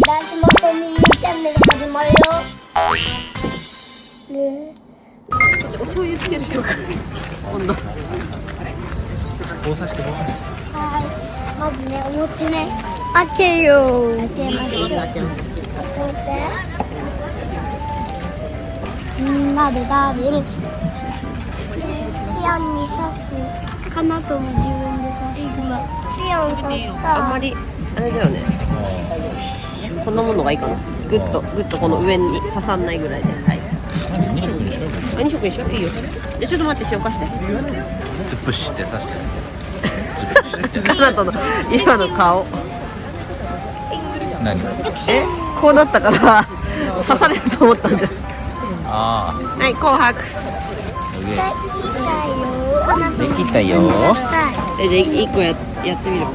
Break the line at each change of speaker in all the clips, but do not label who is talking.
男子もファミリーチャンネル始まるよ。ね。
お醤油つける人が今度。
棒刺して棒刺して。
はい。まずね、お餅ね。開けよう。開けましょう。
開けます。
そうして。みんなで食べる。シオンに刺す。かなとも自分で刺してます。シオン刺したら。
あんまりあれだよね。こんなものがいいかな。ぐっとこの上に刺さんないぐらいで。はい。
2色にしようか。
あ、2色にしよう。いいよ。じゃあちょっと待って塩貸して。
突っ伏して刺して。
かなとの今の顔。
何？
こうなったから刺されると思ったんじゃん。
あ
はい、紅白。
できたよ。
じゃあ1個やってみる。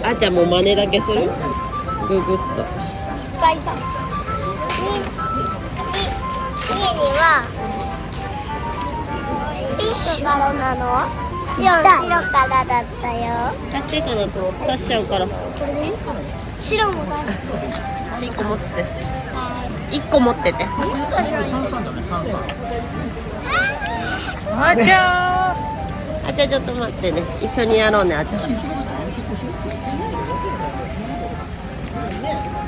あちゃんも真似だけする。ぐぐっと。
家にはピンクからなの？白からだったよ。
足してかなと刺しちゃうから。
これでいいかな？白も出して。
1個持ってて。1個持ってて。
あちゃ
あちゃんちょっと待ってね。一緒にやろうね、あちゃん。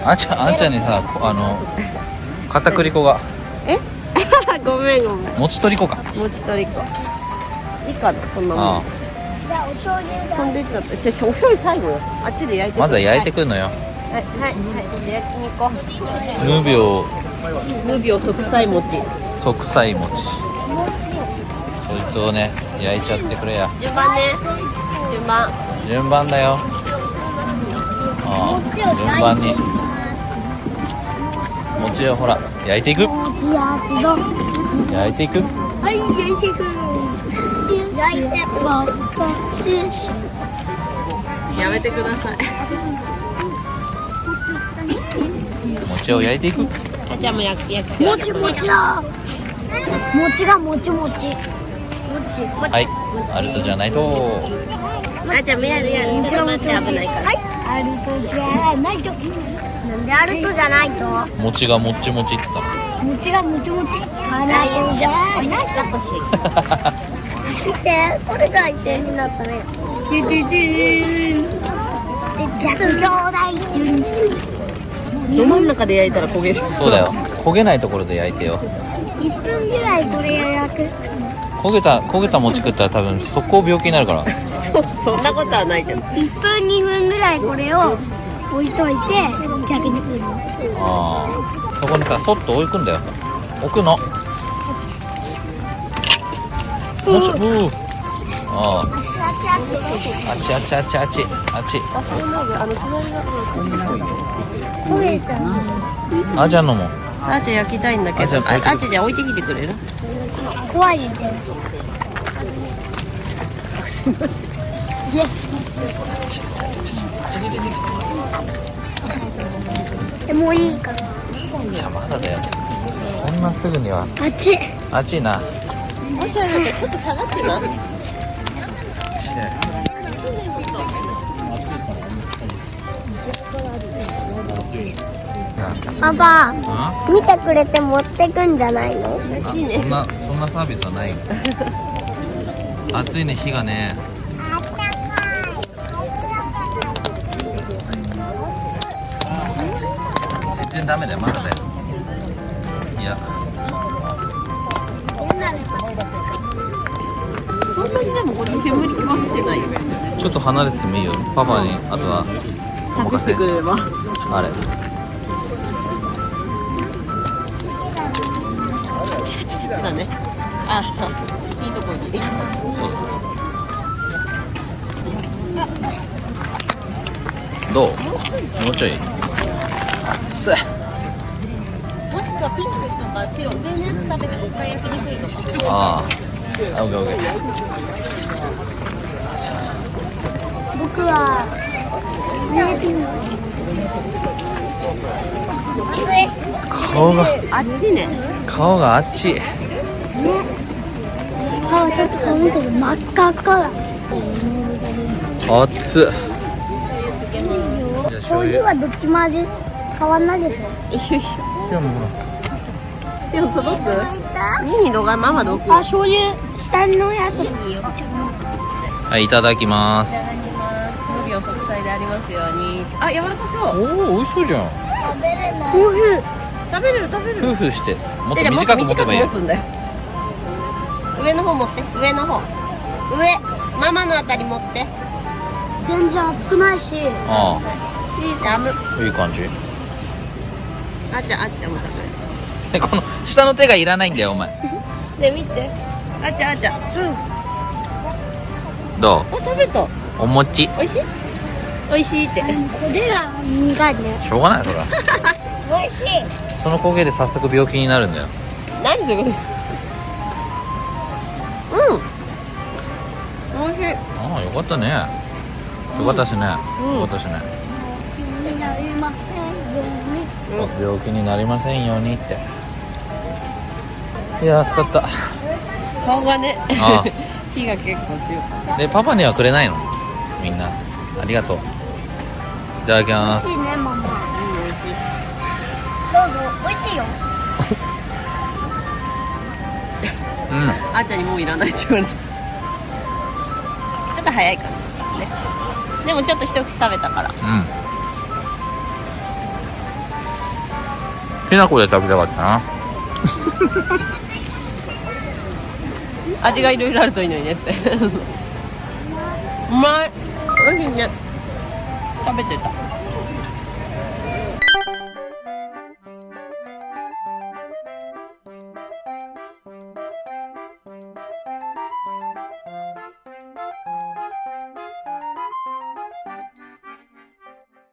あちゃんにさ、片栗粉が
えごめん。
餅取り粉か。
餅取り粉。いいかな、こんなもん。
あ
じゃあお醤油
飛んでっちゃった。お醤油最後よ。あっちで焼いて
まずは焼いて
く
くるのよ。
はい。で焼きに行こう。
無病
息災餅。
息災餅。そいつをね焼いちゃってくれや。
順番ね。
順番だよ。ああ、順番に餅をほら焼いていく。焼いていく。
はい、焼いていく。焼いて
やめてください。
餅を焼いていく。
あちゃんも焼く。
もちもちだ。餅がもちもち。
はい、あるとじゃないと。
あちゃんもやる。ちょっと待って、危ないから。
はい、あるとじゃないと。なんであるとじゃないと？
餅がもちもちって言っ
餅がもちもち。からとじゃないと。見て、これが一緒になったね。逆兄弟。
ど真ん中で焼いたら焦げる。
た。そうだよ。焦げないところで焼いてよ。
1分ぐらいこれ焼く。
焦げた餅食ったら多分速攻病気になるから。
そんなことはないけど。
1分2分ぐらいこれを置いといて逆にするの。
ああ、そこにさそっと置くんだよ。置くの。もしああ、あち。
焦げちゃう。
あちゃんのも。
あちゃん焼きたいんだけど。あちゃんじゃあ置いてきてくれる？
怖いんだよ。イエス。もういいかな。
いやまだだよ。そんなすぐには。
熱い。
熱いな。
もしあれだったらちょっと下がってな。
パパ、
あ
見てくれて持ってくんじゃないの？
そんなサービスはない。熱いね、火がね。全然ダメだよ、まだだよ。いや、
そんなにでもこっち煙気は出てないよ。
ちょっと離れててもいいよ。パパにあとはお
託してくれれば。
あれ。
だね。あ、いいとこに。
そうだ。どう？もうちょい。熱い。
もしくはピンクとか白上のやつ食べてもう一回焼きに来るとか。
ああ。オッケーオッケー。
僕はねピンク。
顔が
あっちね。
顔があっち。
顔ちょっと髪の毛真っ赤っかだ。
熱っ。
醤油はどっちも味か変わんないでしょ。
よいしょ。
塩もほ
塩届く？ニーノがママどこ？
あ、醤油下のやつ。
いいよ。
ら。はい、いただきます
い。ただきます。無病息災でありますように。あ、柔らかそう。
おお、美味しそうじゃん。
食べれない。ふふ。
食べれる食べれる。
夫婦して、もっと
じゃあ
短く持てばいいよ
持。つんだよ。上の方持って、上の方。上、ママのあたり持って。
全然熱くないし。
あ
ダム。
あ、いい感じ。
あっちゃん、あっちゃんも食
え、この下の手がいらないんだよ、お前。
べる。で、見て。あっちゃん、あっちゃん。
どう？
あ、食べた。
お餅。
美味しい？美味しいって。
これが苦いね。
しょうがない、それは。
美味しい。
その焦げで早速病気になるんだよ。
何それ。うん。美味しい。
ああ、よかったね。よかったしね。
うん
よかったしね。
になりませんように。
病気になりませんようにって。いやー、疲った。
顔がね。
あ
火が結構強かっ
あ。で、パパにはくれないの？みんな。ありがとう。いただきます。
美味しいね、ママ。
た。うん、美味しい。
どうぞ、美味しいよ。
うん。
あっちゃんにもういらないって言われた。ちょっと早いかな。ね。でもちょっと一口食べたから。
うん。きな粉で食べたかったな。
味がいろいろあるといいのにねって。うまい。美味しいね。食べてた。